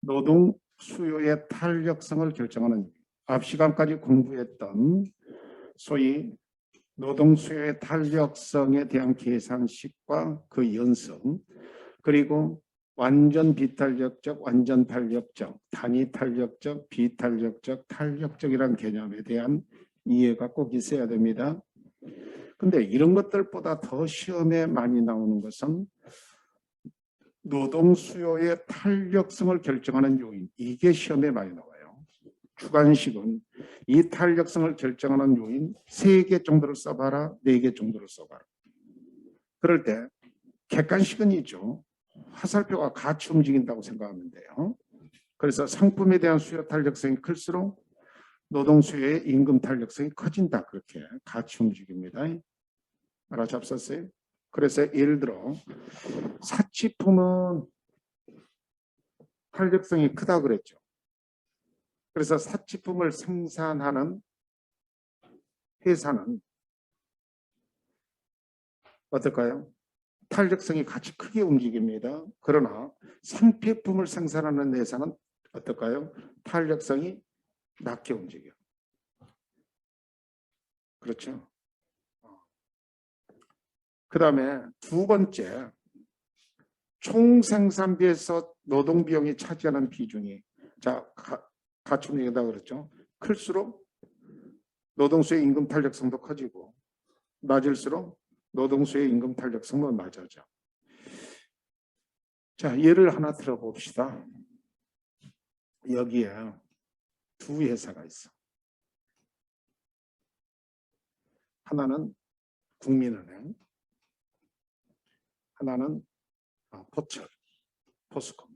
노동 수요의 탄력성을 결정하는 앞 시간까지 공부했던 소위 노동 수요의 탄력성에 대한 계산식과 그 연성, 그리고 완전 비탄력적, 완전 탄력적, 단위 탄력적, 비탄력적, 탄력적이라는 개념에 대한 이해가 꼭 있어야 됩니다. 근데 이런 것들보다 더 시험에 많이 나오는 것은 노동 수요의 탄력성을 결정하는 요인, 이게 시험에 많이 나와요. 주관식은 이 탄력성을 결정하는 요인 3개 정도를 써봐라, 4개 정도를 써봐라. 그럴 때 객관식은 있죠. 화살표가 같이 움직인다고 생각하면 돼요. 그래서 상품에 대한 수요 탄력성이 클수록 노동 수요의 임금 탄력성이 커진다. 그렇게 같이 움직입니다. 알아잡았어요? 그래서 예를 들어 사치품은 탄력성이 크다 그랬죠. 그래서 사치품을 생산하는 회사는 어떨까요? 탄력성이 같이 크게 움직입니다. 그러나 상표품을 생산하는 회사는 어떨까요? 탄력성이 낮게 움직여요. 그렇죠? 그 다음에 두 번째, 총생산비에서 노동비용이 차지하는 비중이 같이 움직인다 그랬죠. 클수록 노동수의 임금 탄력성도 커지고 낮을수록 노동수의 임금 탄력성도 낮아져. 자, 예를 하나 들어봅시다. 여기에 두 회사가 있어. 하나는 국민은행, 하나는 포철, 포스코입니다.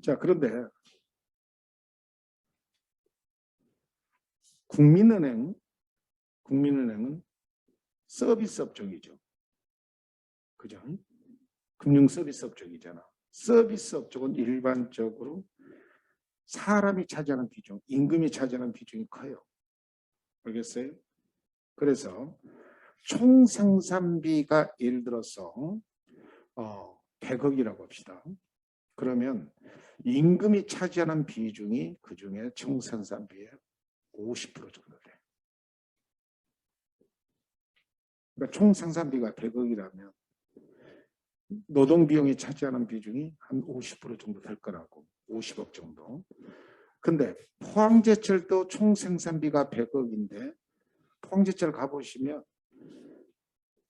자, 그런데 국민은행은 서비스 업종이죠. 그죠? 금융 서비스 업종이잖아. 서비스 업종은 일반적으로 사람이 차지하는 비중, 임금이 차지하는 비중이 커요. 알겠어요? 그래서 총 생산비가 예를 들어서 100억이라고 합시다. 그러면 임금이 차지하는 비중이 그중에 총 생산비의 50% 정도 돼. 그러니까 총 생산비가 100억이라면 노동 비용이 차지하는 비중이 한 50% 정도 될 거라고. 50억 정도. 근데 포항제철도 총 생산비가 100억인데 포항제철 가보시면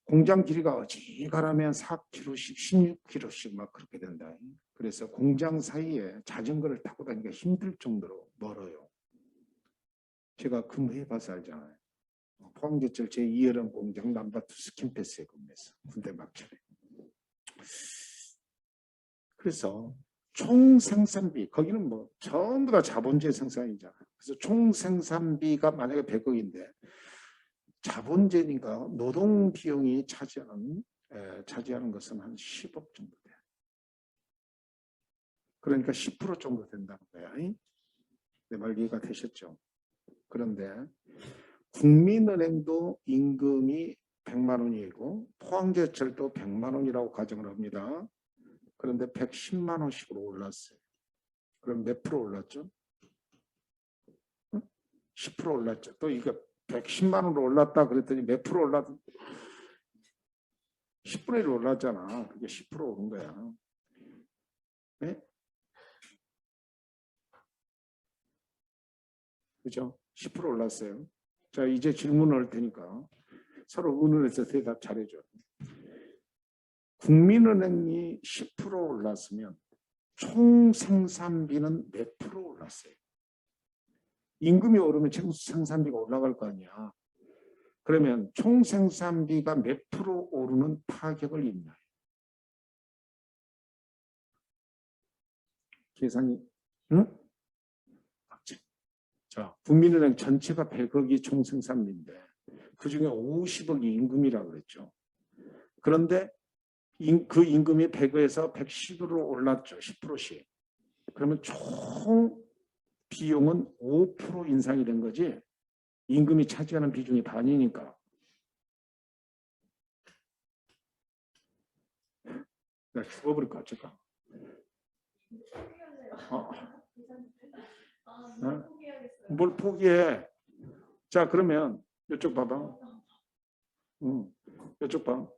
공장 길이가 어지간하면 4km씩 16km씩 막 그렇게 된다. 그래서 공장 사이에 자전거를 타고 다니기가 힘들 정도로 멀어요. 제가 근무해봐서 알잖아요. 포항제철 제2여름 공장 넘버2 스킨패스에 근무했어. 군대 막전에. 그래서 총 생산비, 거기는 뭐 전부 다 자본주의 생산이잖아. 그래서 총 생산비가 만약에 100억인데 자본주의니까 노동 비용이 차지하는 것은 한 10억 정도 돼. 그러니까 10% 정도 된다는 거야. 내 말 이해가 되셨죠? 그런데 국민은행도 임금이 100만 원이고 포항제철도 100만 원이라고 가정을 합니다. 그런데 110만 원씩으로 올랐어요. 그럼 몇 프로 올랐죠? 10% 올랐죠. 또 이거 110만 원으로 올랐다 그랬더니 몇 프로 올랐? 10분의 1 올랐잖아. 그게 10% 오른 거야. 네? 그죠? 10% 올랐어요. 자, 이제 질문을 할 테니까 서로 의논해서 대답 잘해줘. 국민은행이 10% 올랐으면 총 생산비는 몇 프로 올랐어요? 임금이 오르면 생산비가 올라갈 거 아니야. 그러면 총 생산비가 몇 프로 오르는 타격을 입나요? 계산이, 응? 자, 국민은행 전체가 100억이 총 생산비인데 그중에 50억이 임금이라고 그랬죠. 그런데 그 임금이 100에서 110으로 올랐죠. 10%씩. 그러면 총 비용은 5% 인상이 된 거지. 임금이 차지하는 비중이 반이니까. 내가 죽어버릴까 어쩔까? 어? 어? 뭘 포기해? 자, 그러면 이쪽 봐봐. 이쪽 봐.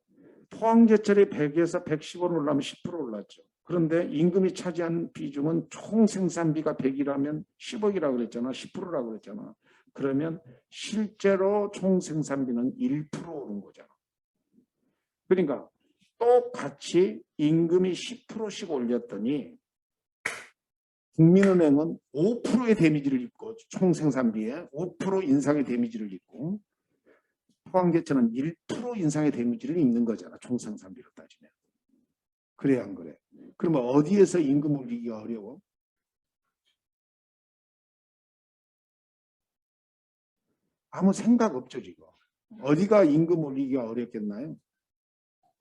포항제철이 100에서 110원 올라면 10% 올랐죠. 그런데 임금이 차지한 비중은 총 생산비가 100이라면 10억이라고 그랬잖아. 10%라고 그랬잖아. 그러면 실제로 총 생산비는 1% 오른 거잖아. 그러니까 똑같이 임금이 10%씩 올렸더니 국민은행은 5%의 데미지를 입고 총 생산비에 5% 인상의 데미지를 입고 포항제철은 1% 인상의 데미지를 입는 거잖아. 총 생산비로 따지면. 그래 안 그래? 그러면 어디에서 임금 올리기가 어려워? 아무 생각 없죠 지금. 어디가 임금 올리기가 어렵겠나요?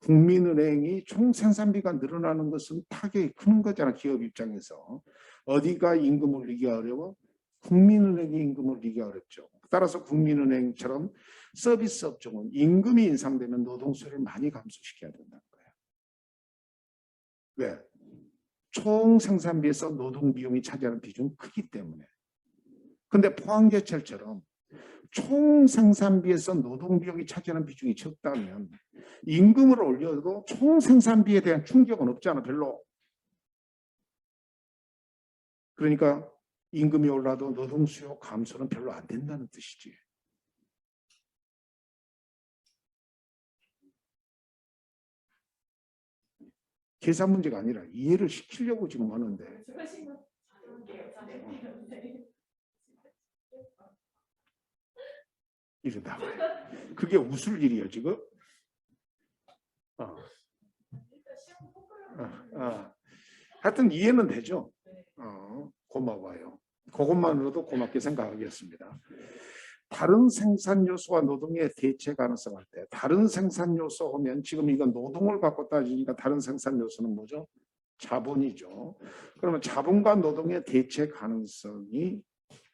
국민은행이 총 생산비가 늘어나는 것은 타격이 큰 거잖아. 기업 입장에서. 어디가 임금 올리기가 어려워? 국민은행이 임금 올리기가 어렵죠. 따라서 국민은행처럼 서비스 업종은 임금이 인상되면 노동수요를 많이 감소시켜야 된다는 거예요. 왜? 총 생산비에서 노동 비용이 차지하는 비중이 크기 때문에. 근데 포항제철처럼 총 생산비에서 노동 비용이 차지하는 비중이 적다면 임금을 올려도 총 생산비에 대한 충격은 없잖아. 별로. 그러니까 임금이 올라도 노동 수요 감소는 별로 안 된다는 뜻이지. 계산 문제가 아니라 이해를 시키려고 지금 하는데. 이래 나와요. 그게 웃을 일이야 지금. 하여튼 이해는 되죠. 고마워요. 그것만으로도 고맙게 생각하겠습니다. 다른 생산 요소와 노동의 대체 가능성 할 때, 다른 생산 요소 하면 지금 이건 노동을 갖고 따지니까 다른 생산 요소는 뭐죠? 자본이죠. 그러면 자본과 노동의 대체 가능성이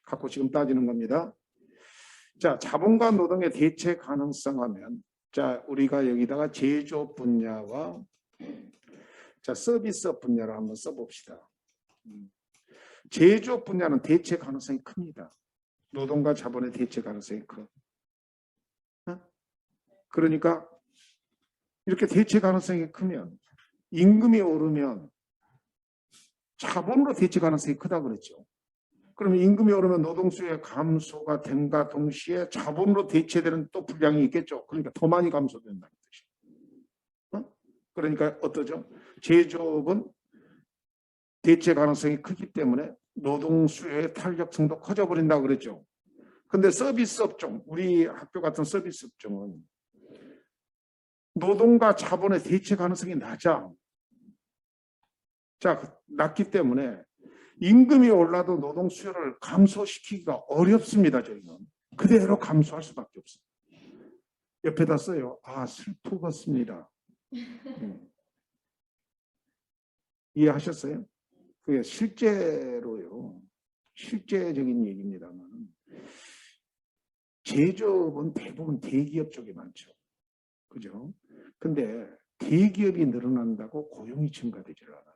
갖고 지금 따지는 겁니다. 자, 자본과 노동의 대체 가능성 하면, 자, 우리가 여기다가 제조업 분야와 자, 서비스업 분야를 한번 써봅시다. 제조업 분야는 대체 가능성이 큽니다. 노동과 자본의 대체 가능성이 커. 그러니까 이렇게 대체 가능성이 크면 임금이 오르면 자본으로 대체 가능성이 크다 그랬죠. 그러면 임금이 오르면 노동수요의 감소가 됨과 동시에 자본으로 대체되는 또 분량이 있겠죠. 그러니까 더 많이 감소된다는 뜻이에요. 그러니까 어떠죠? 제조업은 대체 가능성이 크기 때문에 노동수요의 탄력성도 커져버린다고 그랬죠. 근데 서비스 업종, 우리 학교 같은 서비스 업종은 노동과 자본의 대체 가능성이 낮아. 자, 낮기 때문에 임금이 올라도 노동 수요를 감소시키기가 어렵습니다. 저희는 그대로 감소할 수밖에 없어요. 옆에다 써요. 슬프겠습니다. 이해하셨어요? 그게 실제로요. 실제적인 얘기입니다만 제조업은 대부분 대기업 쪽에 많죠. 그죠? 근데 대기업이 늘어난다고 고용이 증가되질 않아요.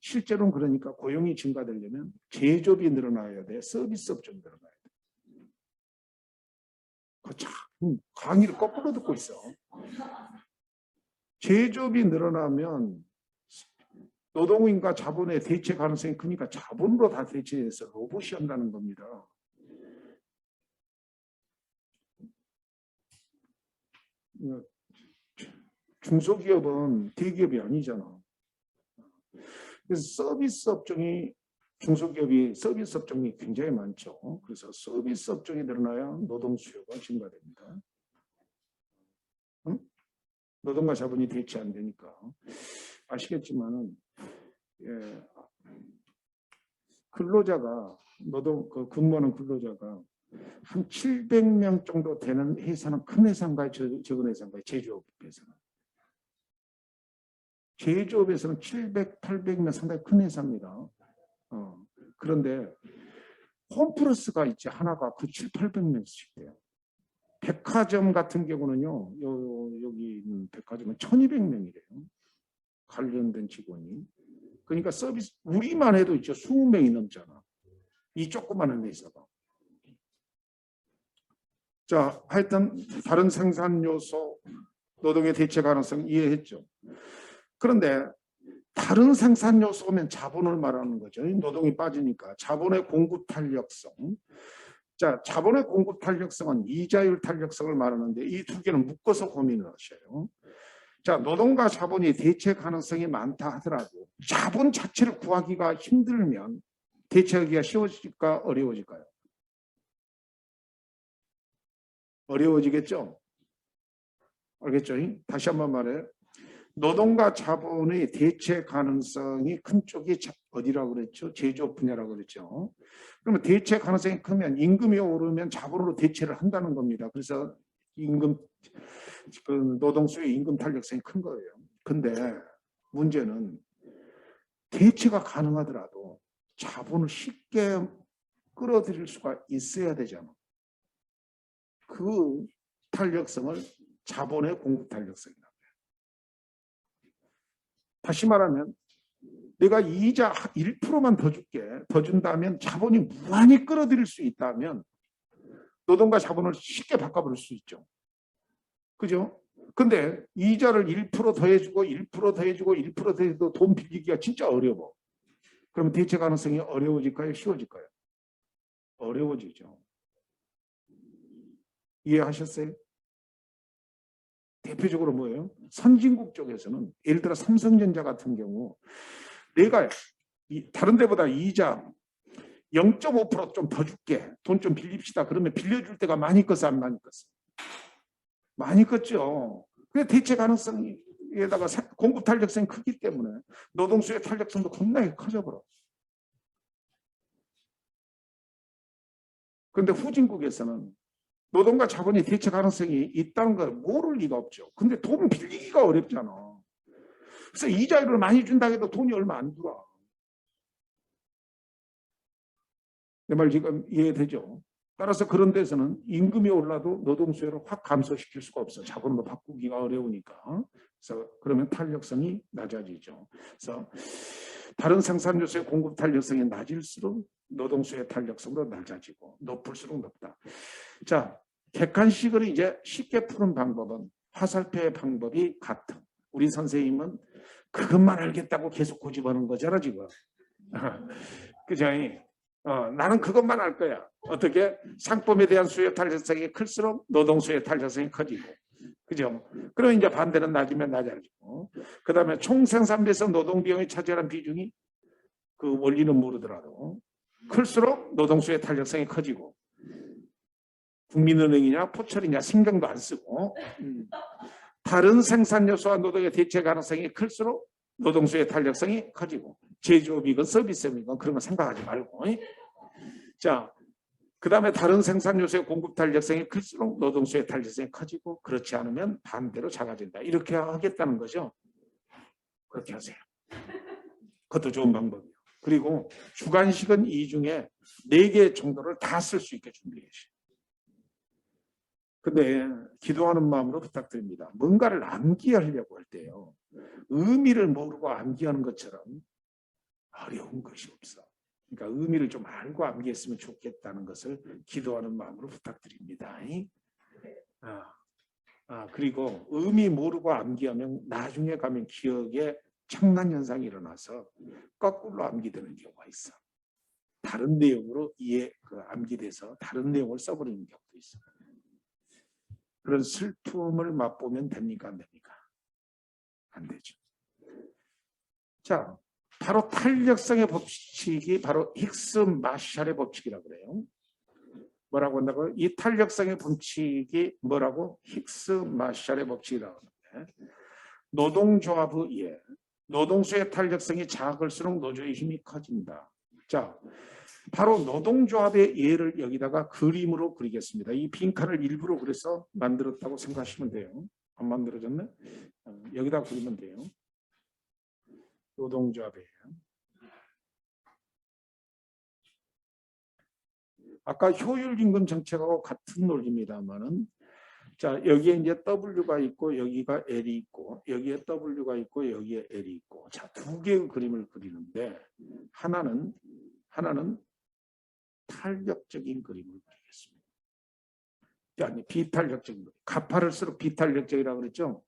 실제로는 그러니까 고용이 증가되려면 제조업이 늘어나야 돼. 서비스 업종이 늘어나야 돼. 참 강의를 거꾸로 듣고 있어. 제조업이 늘어나면 노동인과 자본의 대체 가능성이 크니까 자본으로 다 대체해서 로봇이 한다는 겁니다. 중소기업은 대기업이 아니잖아. 그래서 서비스 업종이 중소기업이 서비스 업종이 굉장히 많죠. 그래서 서비스 업종이 늘어나야 노동 수요가 증가됩니다. 응? 노동과 자본이 대치 안 되니까 아시겠지만은 근로자가 근무하는 근로자가 한 700명 정도 되는 회사는 큰 회사인가요? 적은 회사인가요? 제조업에서는. 제조업에서는 700, 800명 상당히 큰 회사입니다. 그런데 홈플러스가 있지 하나가 그 7, 800명씩 돼요. 백화점 같은 경우는요. 여기 있는 가지면 1200명이래요. 관련된 직원이. 그러니까 서비스 우리만 해도 있죠. 20명이 넘잖아. 이 조그마한 회사가. 자, 하여튼 다른 생산 요소 노동의 대체 가능성 이해했죠. 그런데 다른 생산 요소면 자본을 말하는 거죠. 노동이 빠지니까 자본의 공급 탄력성. 자, 자본의 공급 탄력성은 이자율 탄력성을 말하는데 이 두 개는 묶어서 고민을 하셔요. 자, 노동과 자본이 대체 가능성이 많다 하더라도 자본 자체를 구하기가 힘들면 대체하기가 쉬워질까 어려워질까요? 어려워지겠죠? 알겠죠? 다시 한번 말해요. 노동과 자본의 대체 가능성이 큰 쪽이 어디라고 그랬죠? 제조업 분야라고 그랬죠. 그러면 대체 가능성이 크면 임금이 오르면 자본으로 대체를 한다는 겁니다. 그래서 임금 그 노동수의 임금 탄력성이 큰 거예요. 근데 문제는 대체가 가능하더라도 자본을 쉽게 끌어들일 수가 있어야 되잖아. 그 탄력성을 자본의 공급 탄력성이라고 해요. 다시 말하면 내가 이자 1%만 더 줄게, 더 준다면 자본이 무한히 끌어들일 수 있다면 노동과 자본을 쉽게 바꿔버릴 수 있죠. 그죠? 근데 이자를 1% 더해주고 1% 더해주고 1% 더해도 돈 빌리기가 진짜 어려워. 그러면 대체 가능성이 어려워질까요? 쉬워질까요? 어려워지죠. 이해하셨어요? 대표적으로 뭐예요? 선진국 쪽에서는 예를 들어 삼성전자 같은 경우 내가 다른 데보다 이자 0.5% 좀 더 줄게. 돈 좀 빌립시다. 그러면 빌려줄 때가 많이 껐어 안 많이 껐어? 많이 껐죠. 그게 대체 가능성에다가 공급 탄력성이 크기 때문에 노동수의 탄력성도 겁나게 커져버려. 그런데 후진국에서는 노동과 자본이 대체 가능성이 있다는 걸 모를 리가 없죠. 근데 돈 빌리기가 어렵잖아. 그래서 이자율을 많이 준다 해도 돈이 얼마 안 들어. 내 말 지금 이해되죠? 따라서 그런 데서는 임금이 올라도 노동 수요를 확 감소시킬 수가 없어. 자본으로 바꾸기가 어려우니까. 그래서 그러면 탄력성이 낮아지죠. 그래서 다른 생산 요소의 공급 탄력성이 낮을수록 노동 수요의 탄력성도 낮아지고 높을수록 높다. 자, 객관식으로 이제 쉽게 푸는 방법은 화살표의 방법이 같은. 우리 선생님은 그것만 알겠다고 계속 고집하는 거잖아 지금. 그죠? 나는 그것만 알 거야. 어떻게? 상품에 대한 수요 탄력성이 클수록 노동 수요 탄력성이 커지고. 그죠? 그럼 이제 반대는 낮으면 낮아지고. 그 다음에 총 생산비에서 노동 비용이 차지하는 비중이 그 원리는 모르더라도 클수록 노동 수요 탄력성이 커지고. 국민은행이냐 포철이냐 신경도 안 쓰고 다른 생산 요소와 노동의 대체 가능성이 클수록 노동수의 탄력성이 커지고 제조업이건 서비스업이건 그런 거 생각하지 말고 자, 그 다음에 다른 생산 요소의 공급 탄력성이 클수록 노동수의 탄력성이 커지고 그렇지 않으면 반대로 작아진다. 이렇게 하겠다는 거죠. 그렇게 하세요. 그것도 좋은 방법이에요. 그리고 주관식은 이 중에 4개 정도를 다 쓸 수 있게 준비해 주세요. 근데 기도하는 마음으로 부탁드립니다. 뭔가를 암기하려고 할 때요. 의미를 모르고 암기하는 것처럼 어려운 것이 없어. 그러니까 의미를 좀 알고 암기했으면 좋겠다는 것을 기도하는 마음으로 부탁드립니다. 그리고 의미 모르고 암기하면 나중에 가면 기억에 착란 현상이 일어나서 거꾸로 암기되는 경우가 있어. 다른 내용으로 암기돼서 다른 내용을 써버리는 경우도 있어. 그런 슬픔을 맛보면 됩니까? 안 됩니까? 안 되죠. 자, 바로 탄력성의 법칙이 바로 힉스 마샬의 법칙이라고 그래요. 뭐라고 한다고요? 이 탄력성의 법칙이 뭐라고? 힉스 마샬의 법칙이라고 하는데 노동조합의 예, 노동수의 탄력성이 작을수록 노조의 힘이 커진다. 자, 바로 노동조합의 예를 여기다가 그림으로 그리겠습니다. 이 빈칸을 일부러 그래서 만들었다고 생각하시면 돼요. 안 만들어졌네? 여기다 그리면 돼요. 노동조합이에요. 아까 효율임금 정책하고 같은 논리입니다만은 자, 여기에 이제 W가 있고 여기가 L이 있고 여기에 W가 있고 여기에 L이 있고 자, 두 개의 그림을 그리는데 하나는 탄력적인 그림을 그리겠습니다. 아니, 비탄력적인 그림. 가파를수록 비탄력적이라고 그랬죠.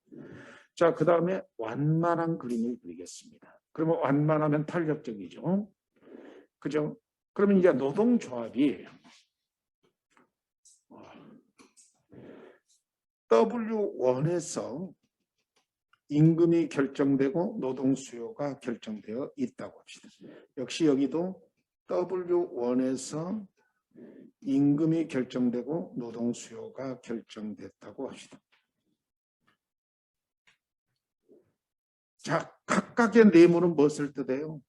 자, 그 다음에 완만한 그림을 그리겠습니다. 그러면 완만하면 탄력적이죠. 그죠? 그러면 이제 노동조합이 W1에서 임금이 결정되고 노동 수요가 결정되어 있다고 합시다. 역시 여기도 W1에서 임금이 결정되고 노동 수요가 결정됐다고 합시다. 자, 각각의 네모는 무엇을 뜻해요?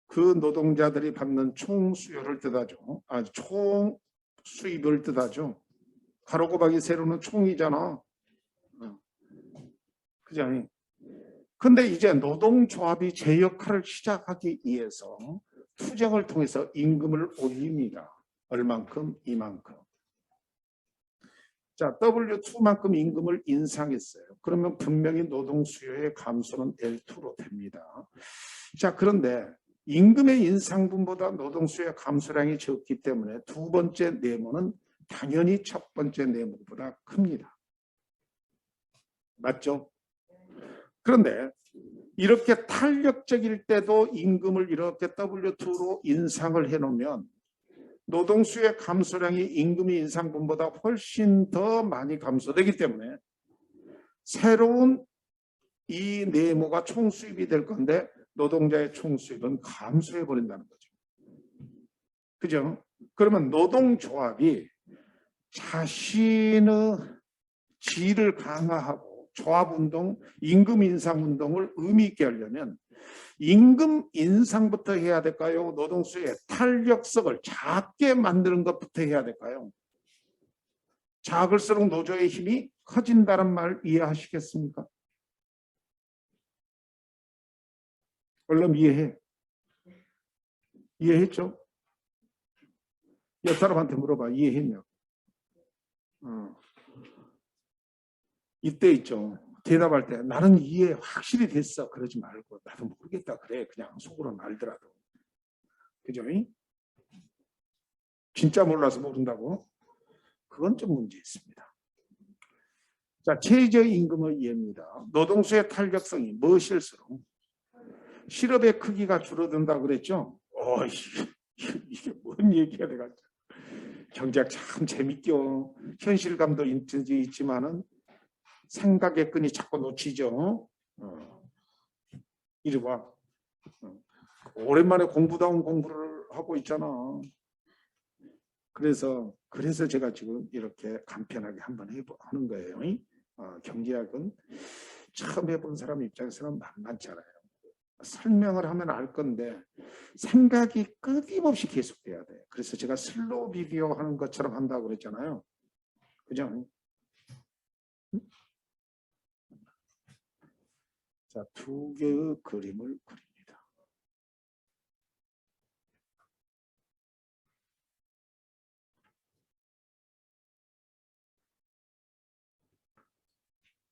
그 노동자들이 받는 총 수요를 뜻하죠. 총 수입을 뜻하죠. 가로 곱하기 세로는 총이잖아. 그죠? 근데 이제 노동조합이 제 역할을 시작하기 위해서 투쟁을 통해서 임금을 올립니다. 얼만큼? 이만큼. 자, W2만큼 임금을 인상했어요. 그러면 분명히 노동 수요의 감소는 L2로 됩니다. 자, 그런데 임금의 인상분보다 노동 수요의 감소량이 적기 때문에 두 번째 네모는 당연히 첫 번째 네모보다 큽니다. 맞죠? 그런데 이렇게 탄력적일 때도 임금을 이렇게 W2로 인상을 해놓으면 노동수의 감소량이 임금의 인상분보다 훨씬 더 많이 감소되기 때문에 새로운 이 네모가 총수입이 될 건데 노동자의 총수입은 감소해 버린다는 거죠. 그죠? 그러면 노동조합이 자신의 지위를 강화하고 조합운동, 임금 인상운동을 의미 있게 하려면 임금 인상부터 해야 될까요? 노동수의 탄력성을 작게 만드는 것부터 해야 될까요? 작을수록 노조의 힘이 커진다는 말 이해하시겠습니까? 얼른 이해해. 이해했죠? 옆 사람한테 물어봐. 이해했냐고. 이때 있죠. 대답할 때 나는 이해 확실히 됐어. 그러지 말고 나도 모르겠다. 그래. 그냥 속으로 말더라도. 그죠? 진짜 몰라서 모른다고? 그건 좀 문제 있습니다. 자, 최저임금의 이해입니다. 노동수의 탄력성이 무엇일수록 실업의 크기가 줄어든다 그랬죠? 이게 뭔 얘기야 내가. 경제학 참 재밌죠. 현실감도 있지만은 생각의 끈이 자꾸 놓치죠. 이리 와. 오랜만에 공부다운 공부를 하고 있잖아. 그래서 제가 지금 이렇게 간편하게 한번 하는 거예요. 경제학은 처음 해본 사람 입장에서는 만만치 않아요. 설명을 하면 알 건데 생각이 끊임없이 계속돼야 돼. 그래서 제가 슬로우 비디오 하는 것처럼 한다고 그랬잖아요. 그죠? 자, 두 개의 그림을 그립니다.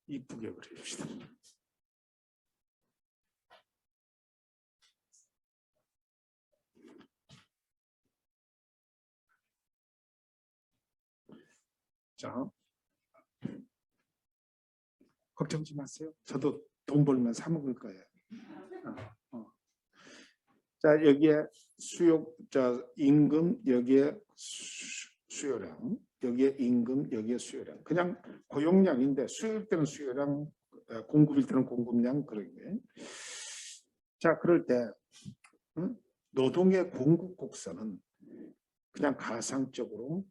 이쁘게 그립시다. 자, 걱정지 마세요. 저도 돈 벌면 사 먹을 거예요. 자, 여기에 임금, 여기에 수요량, 여기에 임금, 여기에 수요량. 그냥 고용량인데 수요일 때는 수요량, 공급일 때는 공급량 그런 게. 자, 그럴 때 노동의 공급 곡선은 그냥 가상적으로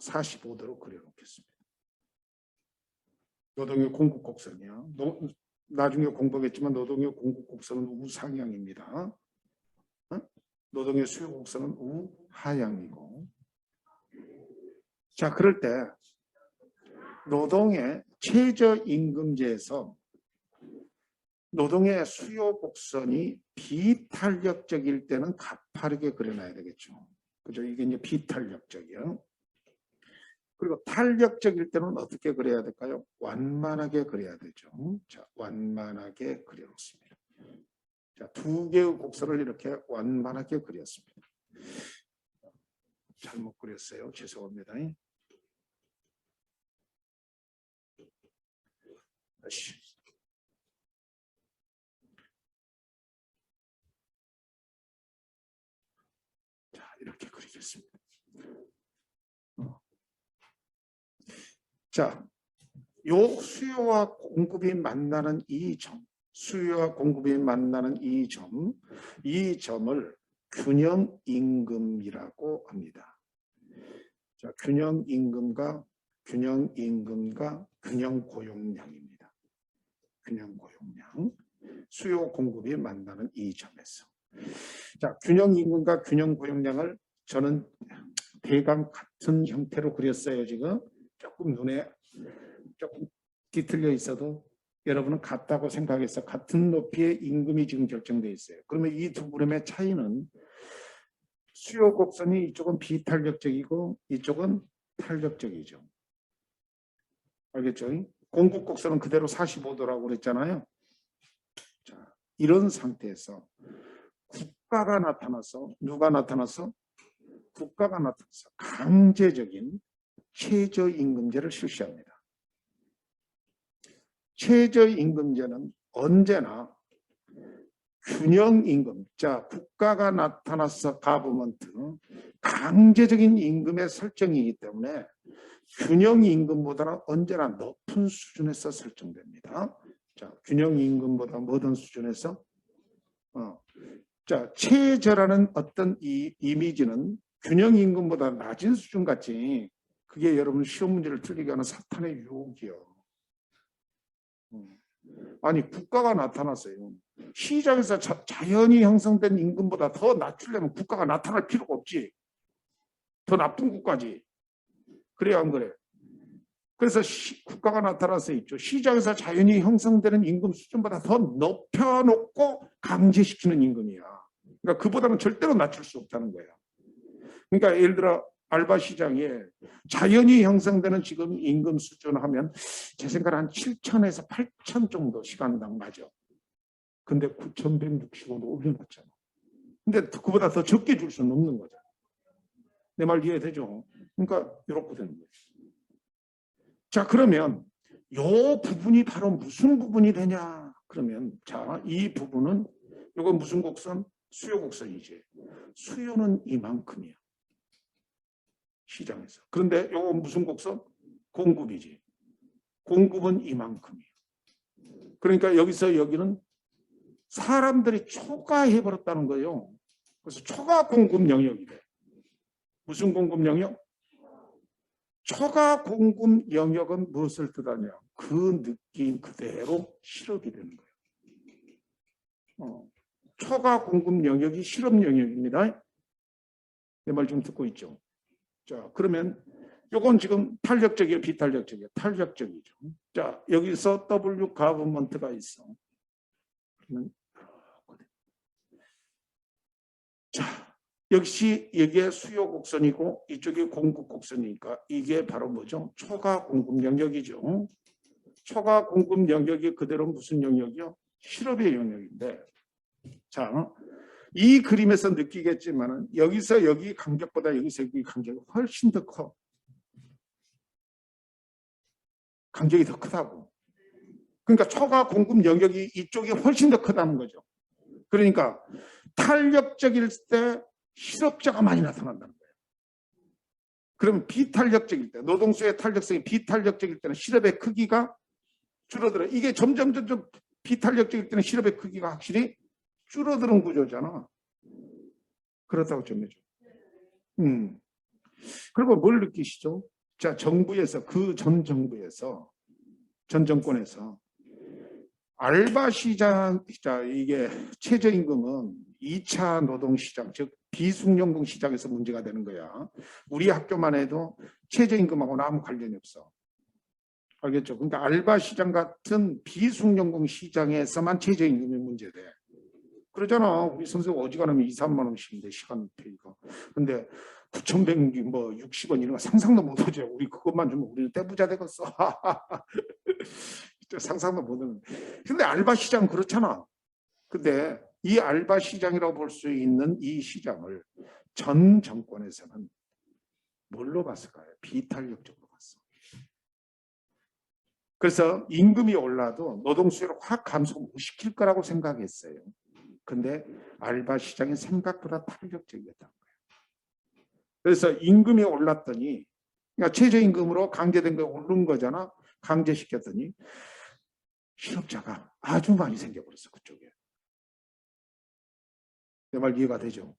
45도로 그려놓겠습니다. 노동의 공급 곡선이야. 나중에 공부하겠지만 노동의 공급 곡선은 우상향입니다. 노동의 수요 곡선은 우하향이고. 자, 그럴 때 노동의 최저임금제에서 노동의 수요 곡선이 비탄력적일 때는 가파르게 그려놔야 되겠죠. 그죠? 이게 이제 비탄력적이요. 그리고 탄력적일 때는 어떻게 그려야 될까요? 완만하게 그려야 되죠. 자, 완만하게 그려놓습니다. 자, 두 개의 곡선을 이렇게 완만하게 그렸습니다. 잘못 그렸어요. 죄송합니다. 다시. 자, 이렇게 그리겠습니다. 자, 요 수요와 공급이 만나는 이 점, 수요와 공급이 만나는 이 점을 균형 임금이라고 합니다. 자, 균형 임금과 균형 고용량입니다. 균형 고용량, 수요 공급이 만나는 이 점에서. 자, 균형 임금과 균형 고용량을 저는 대강 같은 형태로 그렸어요. 지금 조금 눈에 조금 뒤틀려 있어도 여러분은 같다고 생각해서 같은 높이의 임금이 지금 결정되어 있어요. 그러면 이 두 그림의 차이는 수요 곡선이 이쪽은 비탄력적이고 이쪽은 탄력적이죠. 알겠죠? 공급 곡선은 그대로 45도라고 그랬잖아요. 자, 이런 상태에서 국가가 나타나서 누가 나타나서? 국가가 나타나서 강제적인 최저임금제를 실시합니다. 최저임금제는 언제나 균형임금, 자 국가가 나타나서 가버먼트, 강제적인 임금의 설정이기 때문에 균형임금보다는 언제나 높은 수준에서 설정됩니다. 자, 균형임금보다 뭐든 수준에서 자, 최저라는 어떤 이 이미지는 균형임금보다 낮은 수준 같지, 그게 여러분 시험 문제를 틀리게 하는 사탄의 유혹이요. 아니 국가가 나타났어요. 시장에서 자연히 형성된 임금보다 더 낮추려면 국가가 나타날 필요가 없지. 더 나쁜 국가지. 그래야 안 그래? 그래서 국가가 나타나서 있죠. 시장에서 자연히 형성되는 임금 수준보다 더 높여놓고 강제시키는 임금이야. 그러니까 그보다는 절대로 낮출 수 없다는 거야. 그러니까 예를 들어 알바 시장에 자연히 형성되는 지금 임금 수준 하면 제 생각에 한 7,000에서 8,000 정도 시간당 맞아. 근데 9,165도 올려놨잖아. 근데 그보다 더 적게 줄 수는 없는 거죠. 내 말 이해되죠? 그러니까 이렇게 되는 거예요. 자, 그러면 이 부분이 바로 무슨 부분이 되냐? 그러면 자, 이 부분은 이건 무슨 곡선? 수요 곡선이지. 수요는 이만큼이야. 시장에서. 그런데 이건 무슨 곡선? 공급이지. 공급은 이만큼이야. 그러니까 여기서 여기는 사람들이 초과해버렸다는 거예요. 그래서 초과 공급 영역이 돼. 무슨 공급 영역? 초과 공급 영역은 무엇을 뜻하냐? 그 느낌 그대로 실업이 되는 거예요. 초과 공급 영역이 실업 영역입니다. 내 말 좀 듣고 있죠? 자, 그러면 요건 지금 탄력적이에요, 비탄력적이에요? 탄력적이죠. 자, 여기서 W 가버먼트가 있어. 그러면 자, 역시 이게 수요 곡선이고 이쪽이 공급 곡선이니까 이게 바로 뭐죠? 초과 공급 영역이죠. 초과 공급 영역이 그대로 무슨 영역이요? 실업의 영역인데, 자, 이 그림에서 느끼겠지만은 여기서 여기 간격보다 여기서 여기 간격이 훨씬 더 커. 간격이 더 크다고. 그러니까 초과 공급 영역이 이쪽이 훨씬 더 크다는 거죠. 그러니까 탄력적일 때 실업자가 많이 나타난다는 거예요. 그럼 비탄력적일 때, 노동수의 탄력성이 비탄력적일 때는 실업의 크기가 줄어들어. 이게 점점 비탄력적일 때는 실업의 크기가 확실히 줄어드는 구조잖아. 그렇다고 점이죠. 그리고 뭘 느끼시죠? 자, 정부에서, 그 전 정부에서, 전 정권에서 알바 시장, 자, 이게 최저임금은 2차 노동시장, 즉 비숙련공 시장에서 문제가 되는 거야. 우리 학교만 해도 최저임금하고는 아무 관련이 없어. 알겠죠? 그러니까 알바 시장 같은 비숙련공 시장에서만 최저임금이 문제돼. 그러잖아. 우리 선생 어지간하면 2, 3만 원씩인데 시간 페이가. 근데 9,100 뭐 60원 이런 거 상상도 못하죠. 우리 그것만 주면 우리는 떼부자 되겠어. 상상도 못하는. 근데 알바 시장 그렇잖아. 근데 이 알바 시장이라고 볼 수 있는 이 시장을 전 정권에서는 뭘로 봤을까요? 비탄력적으로 봤어. 그래서 임금이 올라도 노동 수요를 확 감소 못 시킬 거라고 생각했어요. 근데 알바 시장이 생각보다 탄력적이었다는 거예요. 그래서 임금이 올랐더니, 그러니까 최저임금으로 강제된 거 오른 거잖아. 강제시켰더니 실업자가 아주 많이 생겨버렸어. 그쪽에. 내 말 이해가 되죠?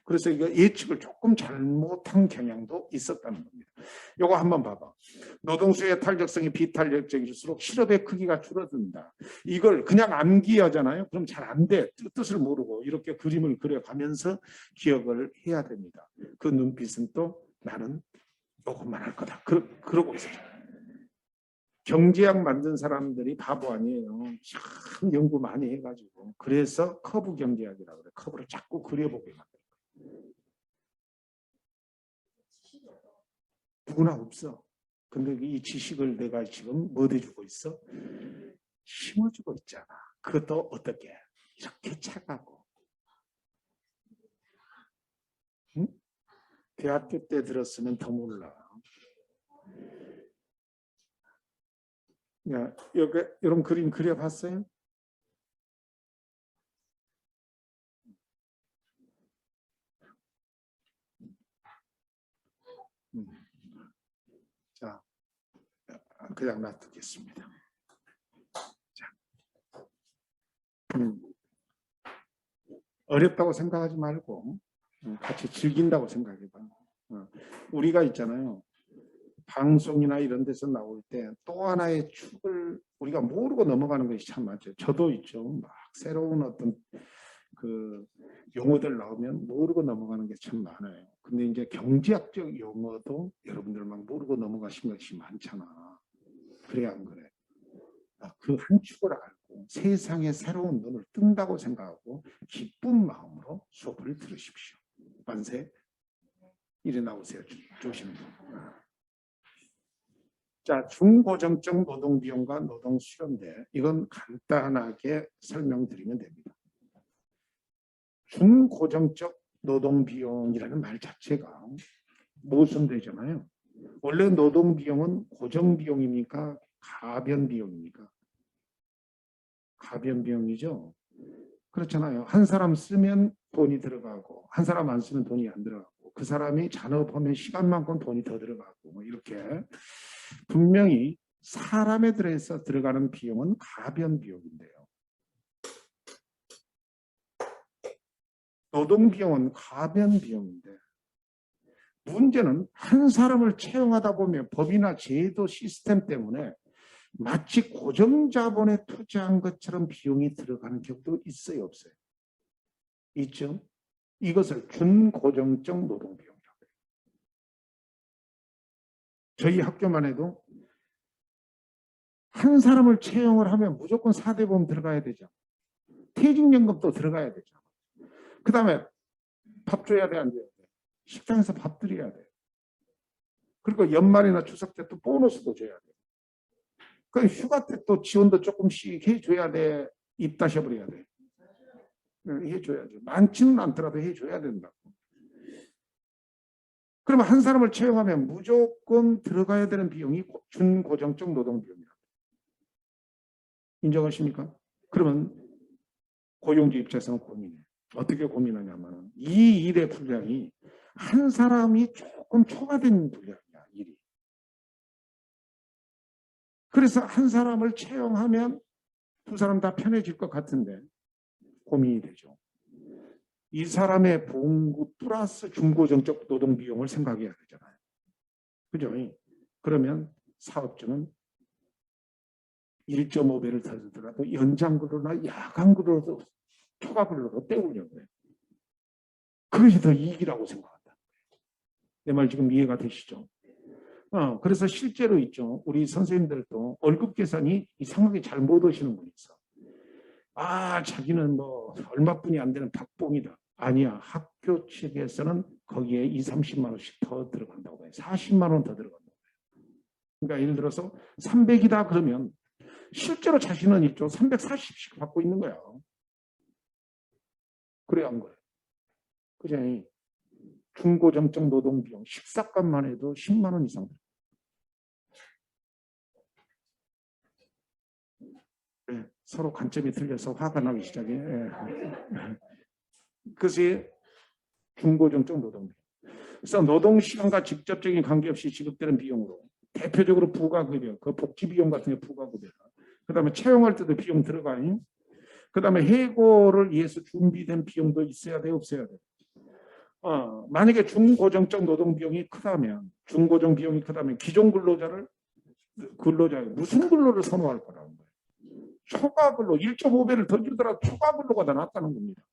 그래서 이거 예측을 조금 잘못한 경향도 있었다는 겁니다. 이거 한번 봐봐. 노동수의 탄력성이 비탄력적일수록 실업의 크기가 줄어든다. 이걸 그냥 암기하잖아요. 그럼 잘 안 돼. 뜻을 모르고 이렇게 그림을 그려가면서 기억을 해야 됩니다. 그 눈빛은 또 나는 이것만 할 거다. 그러고 있어요. 경제학 만든 사람들이 바보 아니에요. 참 연구 많이 해가지고. 그래서 커브 경제학이라고 그래. 커브를 자꾸 그려보게 만들어요. 누구나 없어. 근데 이 지식을 내가 지금 뭐 해주고 있어? 심어주고 있잖아. 그것도 어떻게? 이렇게 차가고. 응? 대학교 때 들었으면 더 몰라. 야, 여기 이런 그림 그려봤어요? 자, 그냥 놔두겠습니다. 자, 어렵다고 생각하지 말고 같이 즐긴다고 생각해봐. 우리가 있잖아요. 방송이나 이런 데서 나올 때 또 하나의 축을 우리가 모르고 넘어가는 것이 참 많죠. 저도 있죠. 막 새로운 어떤 그 용어들 나오면 모르고 넘어가는 게 참 많아요. 근데 이제 경제학적 용어도 여러분들 막 모르고 넘어가신 것이 많잖아. 그래 안 그래? 그 한 축을 알고 세상에 새로운 눈을 뜬다고 생각하고 기쁜 마음으로 수업을 들으십시오. 만세. 일어나오세요. 조심히. 자, 중고정적 노동비용과 노동수요인데 이건 간단하게 설명드리면 됩니다. 중고정적 노동비용이라는 말 자체가 모순되잖아요. 원래 노동비용은 고정비용입니까? 가변비용입니까? 가변비용이죠. 그렇잖아요. 한 사람 쓰면 돈이 들어가고 한 사람 안 쓰면 돈이 안 들어가고 그 사람이 잔업하면 시간만큼 돈이 더 들어가고 뭐 이렇게 분명히 사람에 들어서 들어가는 비용은 가변비용인데요. 노동비용은 가변비용인데 문제는 한 사람을 채용하다 보면 법이나 제도 시스템 때문에 마치 고정자본에 투자한 것처럼 비용이 들어가는 경우도 있어요, 없어요? 있죠. 이것을 준고정적 노동비용이라고 해요. 저희 학교만 해도 한 사람을 채용을 하면 무조건 4대 보험 들어가야 되죠. 퇴직연금도 들어가야 되죠. 그 다음에 밥 줘야 돼, 안 줘야 돼? 식당에서 밥 드려야 돼. 그리고 연말이나 추석 때 또 보너스도 줘야 돼. 그 휴가 때 또 지원도 조금씩 해줘야 돼. 입 다셔버려야 돼. 해줘야죠. 많지는 않더라도 해줘야 된다고. 그러면 한 사람을 채용하면 무조건 들어가야 되는 비용이 준고정적 노동비용이다. 인정하십니까? 그러면 고용주 입장에서는 고민해. 어떻게 고민하냐면 이 일의 분량이 한 사람이 조금 초과된 분량이야. 일이. 그래서 한 사람을 채용하면 두 사람 다 편해질 것 같은데 고민이 되죠. 이 사람의 봉급 플러스 중고정적 노동비용을 생각해야 되잖아요. 그죠? 그러면 사업주는 1.5배를 더 주더라도 연장근로나 야간근로도 초과근로로 때우려고 해요. 그것이 더 이익이라고 생각한다. 내 말 지금 이해가 되시죠? 그래서 실제로 있죠. 우리 선생님들도 월급 계산이 이상하게 잘 못 오시는 분이 있어. 자기는 뭐 얼마뿐이 안 되는 박봉이다. 아니야. 학교 측에서는 거기에 2, 30만 원씩 더 들어간다고 해요. 40만 원 더 들어간다고 해요. 그러니까 예를 들어서 300이다 그러면 실제로 자신은 이쪽 340씩 받고 있는 거야. 그래 안 그래? 그죠? 중고정적 노동비용 식사값만 해도 10만 원 이상. 네, 서로 관점이 틀려서 화가 나기 시작해. 그것이 중고정적 노동비용. 그래서 노동시간과 직접적인 관계없이 지급되는 비용으로 대표적으로 부가급여, 그 복지비용 같은 게 부가급여. 그 다음에 채용할 때도 비용 들어가요. 그 다음에 해고를 위해서 준비된 비용도 있어야 돼, 없어야 돼. 만약에 중고정적 노동비용이 크다면, 중고정 비용이 크다면 기존 근로자를 무슨 근로를 선호할 거라는 거예요. 초과 근로 1.5배를 더 주더라도 초과 근로가 더 낫다는 겁니다.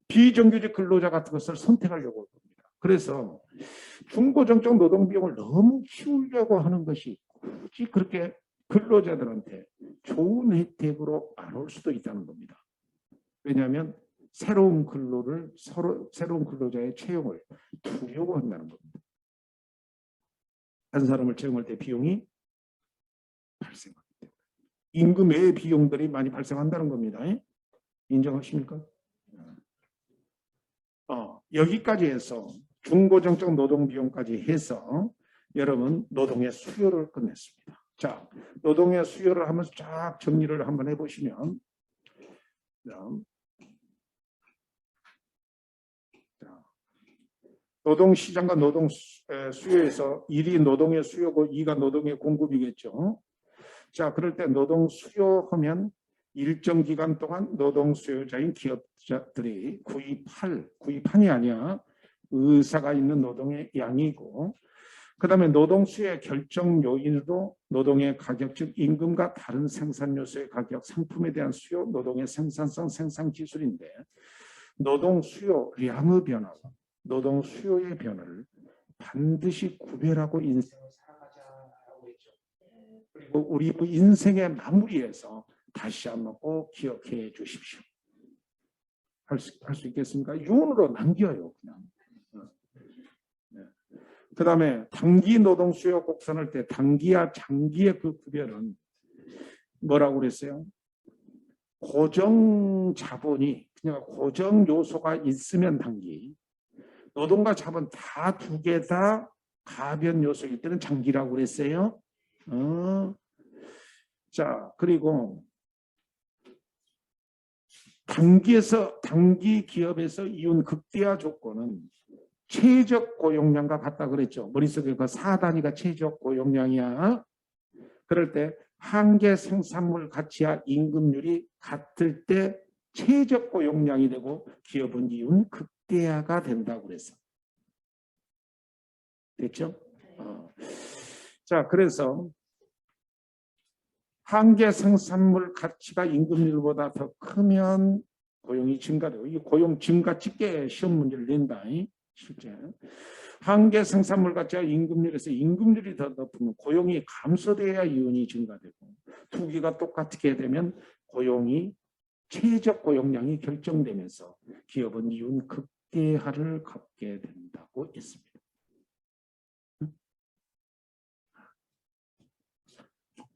비정규직 근로자 같은 것을 선택하려고 할 겁니다. 그래서 중고정적 노동비용을 너무 키우려고 하는 것이 굳이 그렇게 근로자들한테 좋은 혜택으로 안 올 수도 있다는 겁니다. 왜냐하면 새로운 근로자의 채용을 두려워한다는 겁니다. 한 사람을 채용할 때 비용이 발생합니다. 임금 외의 비용들이 많이 발생한다는 겁니다. 인정하십니까? 여기까지 해서 중고정적 노동비용까지 해서 여러분 노동의 수요를 끝냈습니다. 자, 노동의 수요를 하면서 쫙 정리를 한번 해보시면 노동시장과 노동 수요에서 1이 노동의 수요고 2가 노동의 공급이겠죠. 자, 그럴 때 노동 수요하면 일정 기간 동안 노동 수요자인 기업자들이 구입한이 아니야. 의사가 있는 노동의 양이고, 그 다음에 노동 수요의 결정 요인으로 노동의 가격, 즉 임금과 다른 생산 요소의 가격, 상품에 대한 수요, 노동의 생산성, 생산 기술인데 노동 수요량의 변화와 노동 수요의 변화를 반드시 구별하고 인생을 살아가자라고 했죠. 그리고 우리 인생의 마무리에서 다시 한번 꼭 기억해 주십시오. 할 수 있겠습니까? 윤으로 남겨요, 그냥. 그 다음에 단기 노동 수요 곡선을 때 단기와 장기의 그 구별은 뭐라고 그랬어요? 고정 자본이, 그러니까 고정 요소가 있으면 단기, 노동과 자본 다 두 개 다 가변 요소일 때는 장기라고 그랬어요. 자, 그리고 단기 기업에서 이룬 극대화 조건은 최적 고용량과 같다 그랬죠. 머릿속에 그 4단위가 최적 고용량이야. 그럴 때 한계 생산물 가치와 임금률이 같을 때 최적 고용량이 되고 기업은 이윤 극대화가 된다고 그랬어. 됐죠? 자, 그래서 한계 생산물 가치가 임금률보다 더 크면 고용이 증가되고, 이 고용 증가 집계 시험 문제를 낸다. 실제 한계 생산물 가치와 임금률에서 임금률이 더 높으면 고용이 감소돼야 이윤이 증가되고, 두 개가 똑같게 되면 고용이 최적 고용량이 결정되면서 기업은 이윤 극대화를 갖게 된다고 했습니다.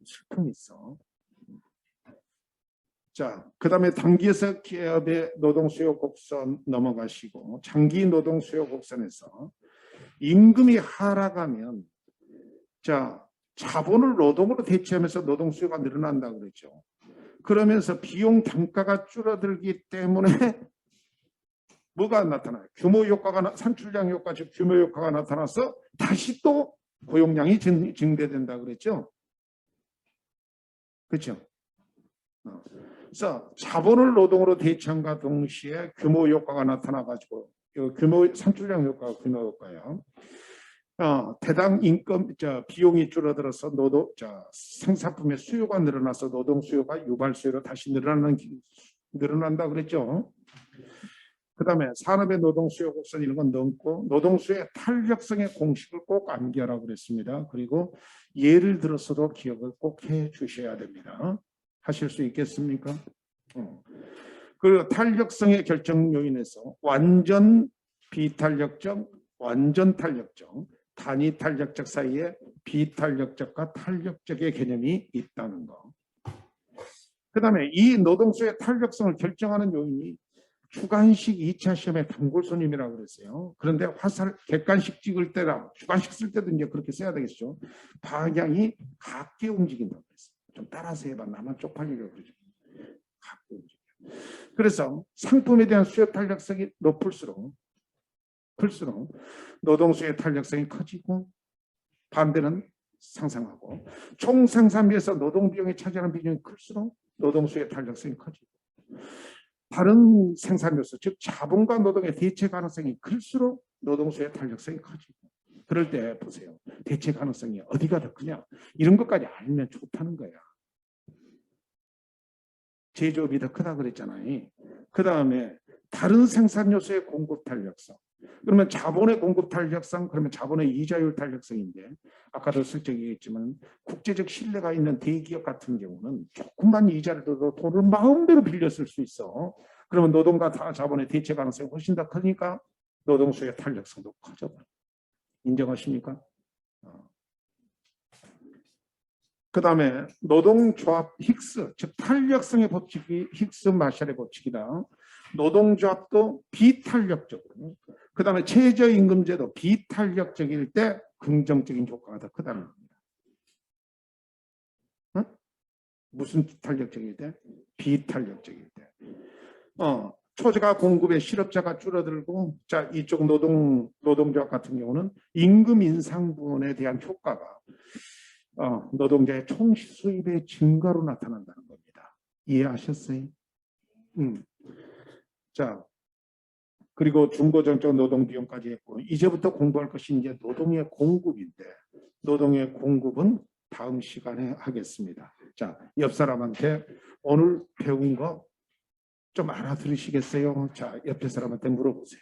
슬픔이 있어. 자, 그 다음에 단기에서 기업의 노동 수요 곡선 넘어가시고, 장기 노동 수요 곡선에서 임금이 하락하면, 자, 자본을 노동으로 대체하면서 노동 수요가 늘어난다고 그랬죠. 그러면서 비용 단가가 줄어들기 때문에 뭐가 나타나요? 규모 효과가, 산출량 효과, 즉 규모 효과가 나타나서 다시 또 고용량이 증대된다 그랬죠. 그렇죠? 그래서 자본을 노동으로 대체함과 동시에 규모 효과가 나타나가지고, 규모 산출량 효과가 규모 효과예요. 대당 인건 비용이 줄어들어서 생산품의 수요가 늘어나서 노동 수요가 유발 수요로 다시 늘어난다 그랬죠. 그 다음에 산업의 노동 수요 곡선 이런 건 넘고, 노동 수요의 탄력성의 공식을 꼭 암기하라고 그랬습니다. 그리고 예를 들어서도 기억을 꼭 해 주셔야 됩니다. 하실 수 있겠습니까? 그리고 탄력성의 결정 요인에서 완전 비탄력적, 완전 탄력적, 단위 탄력적 사이에 비탄력적과 탄력적의 개념이 있다는 거. 그 다음에 이 노동수의 탄력성을 결정하는 요인이 주관식 2차 시험의 단골손님이라고 그랬어요. 그런데 객관식 찍을 때랑 주관식 쓸 때도 이제 그렇게 써야 되겠죠. 방향이 각게 움직인다고 그랬어요. 좀 따라서 해봐. 나만 쪽팔리려고 그러죠. 각게 움직여. 그래서 상품에 대한 수요 탄력성이 높을수록 노동수의 탄력성이 커지고 반대는 상승하고 총 생산비에서 노동비용이 차지하는 비중이 클수록 노동수의 탄력성이 커지고 다른 생산 요소 즉 자본과 노동의 대체 가능성이 클수록 노동수의 탄력성이 커지고 그럴 때 보세요. 대체 가능성이 어디가 더 크냐 이런 것까지 알면 좋다는 거야. 제조업이 더 크다 그랬잖아요. 그 다음에 다른 생산 요소의 공급 탄력성. 그러면 자본의 공급 탄력성, 그러면 자본의 이자율 탄력성인데 아까도 슬쩍 얘기했지만 국제적 신뢰가 있는 대기업 같은 경우는 조금만 이자를 둬도 돈을 마음대로 빌려 쓸 수 있어. 그러면 노동과 자본의 대체 가능성이 훨씬 더 크니까 노동수의 탄력성도 커져버려. 인정하십니까? 그 다음에 노동조합 힉스, 즉 탄력성의 법칙이 힉스 마샬의 법칙이다. 노동조합도 비탄력적으로, 그 다음에 최저임금제도 비탄력적일 때 긍정적인 효과가 더 크다는 겁니다. 무슨 탄력적일 때? 비탄력적일 때. 초저가 공급에 실업자가 줄어들고, 자 이쪽 노동조합 같은 경우는 임금 인상 부분에 대한 효과가 노동자의 총 수입의 증가로 나타난다는 겁니다. 이해하셨어요? 자, 그리고 중고정적 노동 비용까지 했고 이제부터 공부할 것이 이제 노동의 공급인데 노동의 공급은 다음 시간에 하겠습니다. 자, 옆 사람한테 오늘 배운 거 좀 알아들으시겠어요? 자, 옆에 사람한테 물어보세요.